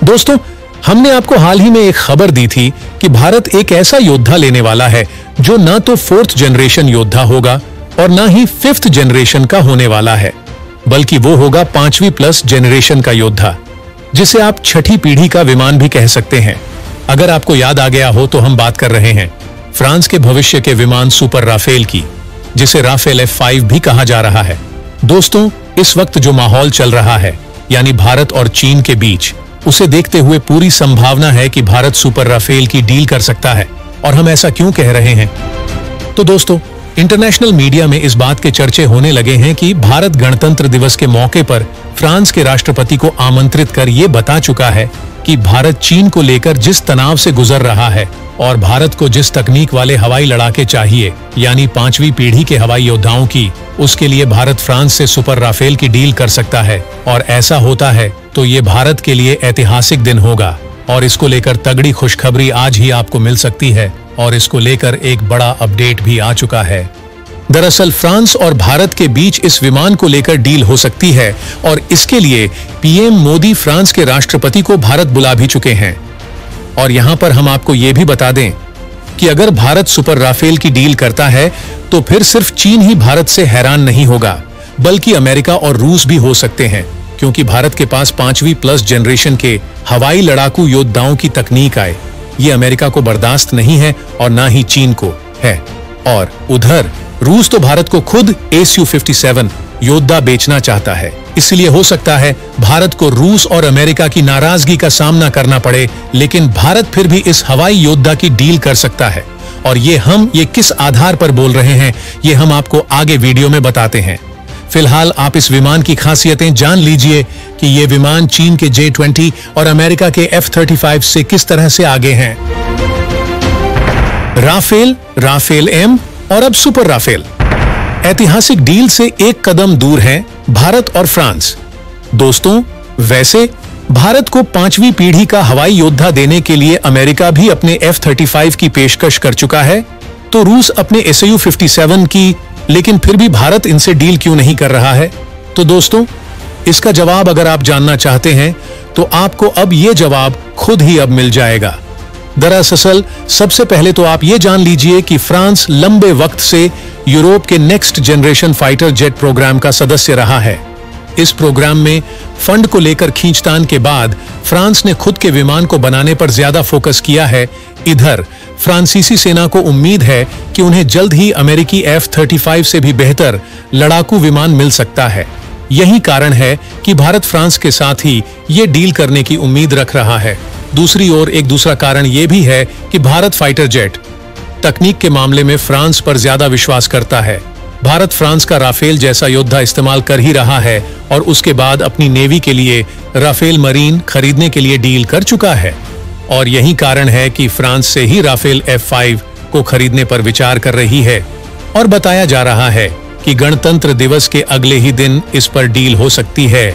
दोस्तों, हमने आपको हाल ही में एक खबर दी थी कि भारत एक ऐसा योद्धा लेने वाला है जो ना तो 4th जनरेशन योद्धा होगा और ना ही 5th जनरेशन का होने वाला है, बल्कि वो होगा 5वीं प्लस जनरेशन का योद्धा, जिसे आप छठी पीढ़ी का विमान भी कह सकते हैं। अगर आपको याद आ गया हो तो हम बात कर रहे हैं फ्रांस के भविष्य के विमान सुपर राफेल की, जिसे राफेल F5 भी कहा जा रहा है। दोस्तों, इस वक्त जो माहौल चल रहा है, यानी भारत और चीन के बीच, उसे देखते हुए पूरी संभावना है कि भारत सुपर राफेल की डील कर सकता है। और हम ऐसा क्यों कह रहे हैं? तो दोस्तों, इंटरनेशनल मीडिया में इस बात के चर्चे होने लगे हैं कि भारत गणतंत्र दिवस के मौके पर फ्रांस के राष्ट्रपति को आमंत्रित कर ये बता चुका है कि भारत चीन को लेकर जिस तनाव से गुजर रहा है और भारत को जिस तकनीक वाले हवाई लड़ाके चाहिए, यानी 5वीं पीढ़ी के हवाई योद्धाओं की, उसके लिए भारत फ्रांस से सुपर राफेल की डील कर सकता है। और ऐसा होता है तो ये भारत के लिए ऐतिहासिक दिन होगा और इसको लेकर तगड़ी खुशखबरी आज ही आपको मिल सकती है और इसको लेकर एक बड़ा अपडेट भी आ चुका है। दरअसल फ्रांस और भारत के बीच इस विमान को लेकर डील हो सकती है और इसके लिए पीएम मोदी फ्रांस के राष्ट्रपति को भारत बुला भी चुके हैं। और यहां पर हम आपको ये भी बता दें कि अगर भारत सुपर राफेल की डील करता है तो फिर सिर्फ चीन ही भारत से हैरान नहीं होगा, बल्कि अमेरिका और रूस भी हो सकते हैं, क्योंकि भारत के पास 5वीं प्लस जनरेशन के हवाई लड़ाकू योद्धाओं की तकनीक आए, ये अमेरिका को बर्दाश्त नहीं है और ना ही चीन को है। और उधर रूस तो भारत को खुद Su-57 योद्धा बेचना चाहता है, इसलिए हो सकता है भारत को रूस और अमेरिका की नाराजगी का सामना करना पड़े, लेकिन भारत फिर भी इस हवाई योद्धा की डील कर सकता है। और ये किस आधार पर बोल रहे हैं, ये हम आपको आगे वीडियो में बताते हैं। फिलहाल आप इस विमान की खासियतें जान लीजिए कि ये विमान चीन के J-20 और अमेरिका के F-35 से किस तरह से आगे हैं। राफेल, राफेल M और अब सुपर राफेल। ऐतिहासिक डील से एक कदम दूर हैं भारत और फ्रांस। दोस्तों, वैसे भारत को 5वीं पीढ़ी का हवाई योद्धा देने के लिए अमेरिका भी अपने F-35 की पेशकश कर चुका है, तो रूस अपने Su-57 की, लेकिन फिर भी भारत इनसे डील क्यों नहीं कर रहा है? तो दोस्तों, इसका जवाब अगर आप जानना चाहते हैं तो आपको अब ये जवाब खुद ही अब मिल जाएगा। दरअसल सबसे पहले तो आप ये जान लीजिए कि फ्रांस लंबे वक्त से यूरोप के next generation fighter jet programme का सदस्य रहा है। इस प्रोग्राम में फंड को लेकर खींचतान के बाद फ्रांस ने खुद के विमान को बनाने पर ज्यादा फोकस किया है। इधर फ्रांसीसी सेना को उम्मीद है कि उन्हें जल्द ही अमेरिकी F-35 से भी बेहतर लड़ाकू विमान मिल सकता है। यही कारण है कि भारत फ्रांस के साथ ही ये डील करने की उम्मीद रख रहा है। दूसरी ओर एक दूसरा कारण ये भी है कि भारत फाइटर जेट तकनीक के मामले में फ्रांस पर ज्यादा विश्वास करता है। भारत फ्रांस का राफेल जैसा योद्धा इस्तेमाल कर ही रहा है और उसके बाद अपनी नेवी के लिए राफेल मरीन खरीदने के लिए डील कर चुका है। और यही कारण है कि फ्रांस से ही राफेल F5 को खरीदने पर विचार कर रही है और बताया जा रहा है कि गणतंत्र दिवस के अगले ही दिन इस पर डील हो सकती है।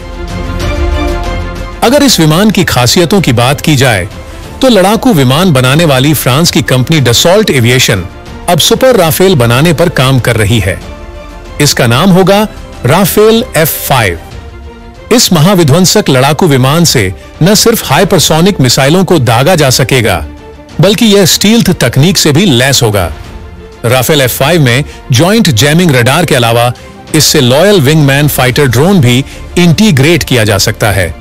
अगर इस विमान की खासियतों की बात की जाए तो लड़ाकू विमान बनाने वाली फ्रांस की कंपनी डसॉल्ट एविएशन अब सुपर राफेल बनाने पर काम कर रही है। इसका नाम होगा राफेल F5। इस महाविध्वंसक लड़ाकू विमान से न सिर्फ हाइपरसोनिक मिसाइलों को दागा जा सकेगा, बल्कि यह स्टील्थ तकनीक से भी लैस होगा। राफेल F5 में जॉइंट जैमिंग रडार के अलावा इससे लॉयल विंगमैन फाइटर ड्रोन भी इंटीग्रेट किया जा सकता है।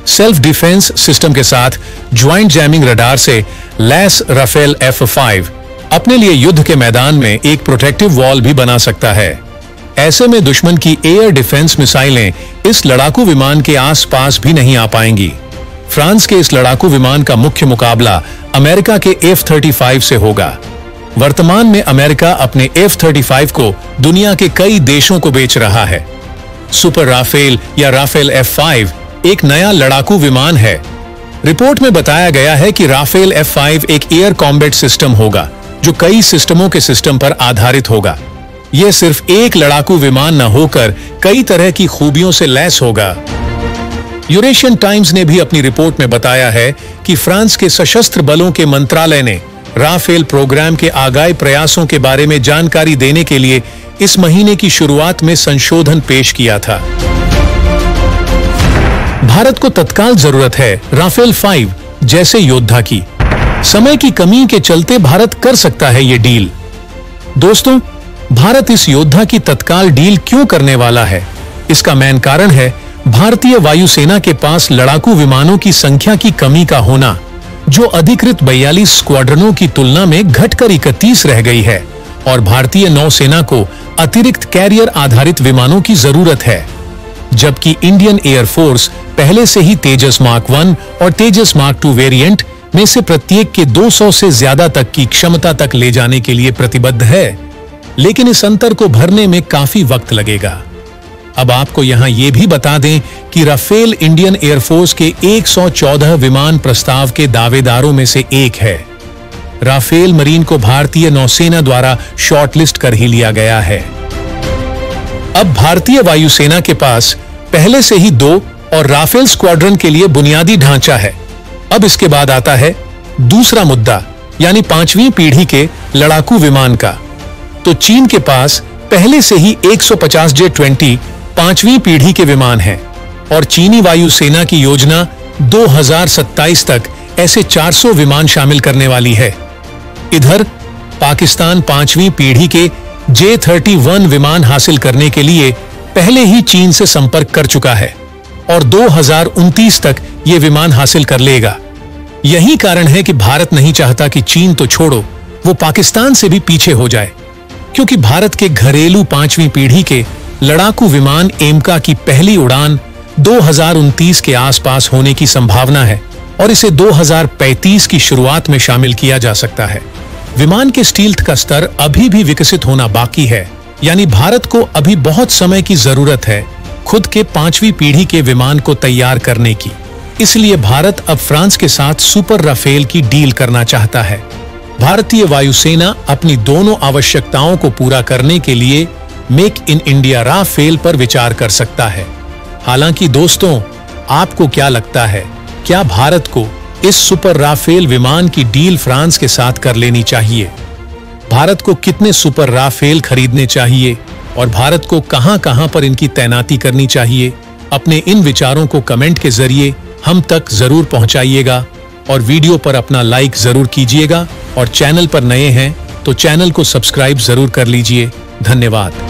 सेल्फ डिफेंस सिस्टम के साथ ज्वाइंट जैमिंग रडार से लैस राफेल F5 अपने लिए युद्ध के मैदान में एक प्रोटेक्टिव वॉल भी बना सकता है। ऐसे में दुश्मन की एयर डिफेंस मिसाइलें इस लड़ाकू विमान के आसपास भी नहीं आ पाएंगी। फ्रांस के इस लड़ाकू विमान का मुख्य मुकाबला अमेरिका के F-35 से होगा। वर्तमान में अमेरिका अपने F-35 को दुनिया के कई देशों को बेच रहा है। सुपर राफेल या राफेल F5 एक नया लड़ाकू विमान है। रिपोर्ट में बताया गया है कि राफेल F5 एक एयर कॉम्बैट सिस्टम होगा जो कई सिस्टमों के सिस्टम पर आधारित होगा। यह सिर्फ एक लड़ाकू विमान न होकर कई तरह की खूबियों से लैस होगा। यूरेशियन टाइम्स ने भी अपनी रिपोर्ट में बताया है कि फ्रांस के सशस्त्र बलों के मंत्रालय ने राफेल प्रोग्राम के आगामी प्रयासों के बारे में जानकारी देने के लिए इस महीने की शुरुआत में संशोधन पेश किया था। भारत को तत्काल जरूरत है राफेल 5 जैसे योद्धा की। समय की कमी के चलते भारत कर सकता है ये डील। दोस्तों, भारत इस योद्धा की तत्काल डील क्यों करने वाला है? इसका मेन कारण है भारतीय वायुसेना के पास लड़ाकू विमानों की संख्या की कमी का होना, जो अधिकृत 42 स्क्वाड्रनों की तुलना में घटकर 31 रह गई है, और भारतीय नौसेना को अतिरिक्त कैरियर आधारित विमानों की जरूरत है। जबकि इंडियन एयरफोर्स पहले से ही तेजस मार्क 1 और तेजस मार्क 2 वेरिएंट में से प्रत्येक के 200 से ज्यादा तक की क्षमता तक ले जाने के लिए प्रतिबद्ध है, लेकिन इस अंतर को भरने में काफी वक्त लगेगा। अब आपको यहां यह भी बता दें कि राफेल इंडियन एयरफोर्स के 114 विमान प्रस्ताव के दावेदारों में से एक है। राफेल मरीन को भारतीय नौसेना द्वारा शॉर्टलिस्ट कर ही लिया गया है। अब भारतीय वायुसेना के पास पहले से ही 2 और राफेल स्क्वाड्रन के लिए बुनियादी ढांचा है। अब इसके बाद आता है दूसरा मुद्दा, यानी 5वीं पीढ़ी के लड़ाकू विमान का। तो चीन के पास पहले से ही 150 J-20 5वीं पीढ़ी के विमान हैं, और चीनी वायुसेना की योजना 2027 तक ऐसे 400 विमान शामिल करने वाली है। इधर पाकिस्तान 5वीं पीढ़ी के J-31 विमान हासिल करने के लिए पहले ही चीन से संपर्क कर चुका है और 2029 तक ये विमान हासिल कर लेगा। यही कारण है कि भारत नहीं चाहता कि चीन तो छोड़ो, वो पाकिस्तान से भी पीछे हो जाए, क्योंकि भारत के घरेलू 5वीं पीढ़ी के लड़ाकू विमान एमका की पहली उड़ान 2029 के आसपास होने की संभावना है, और इसे 2035 की शुरुआत में शामिल किया जा सकता है। विमान के स्टील्थ का स्तर अभी भी विकसित होना बाकी है, यानी भारत को अभी बहुत समय की जरूरत है खुद के 5वीं पीढ़ी के विमान को तैयार करने की। इसलिए भारत अब फ्रांस के साथ सुपर राफेल की डील करना चाहता है। भारतीय वायुसेना अपनी दोनों आवश्यकताओं को पूरा करने के लिए मेक इन इंडिया राफेल पर विचार कर सकता है। हालांकि दोस्तों, आपको क्या लगता है, क्या भारत को इस सुपर राफेल विमान की डील फ्रांस के साथ कर लेनी चाहिए? भारत को कितने सुपर राफेल खरीदने चाहिए और भारत को कहां-कहां पर इनकी तैनाती करनी चाहिए? अपने इन विचारों को कमेंट के जरिए हम तक जरूर पहुंचाइएगा, और वीडियो पर अपना लाइक जरूर कीजिएगा, और चैनल पर नए हैं तो चैनल को सब्सक्राइब जरूर कर लीजिए। धन्यवाद।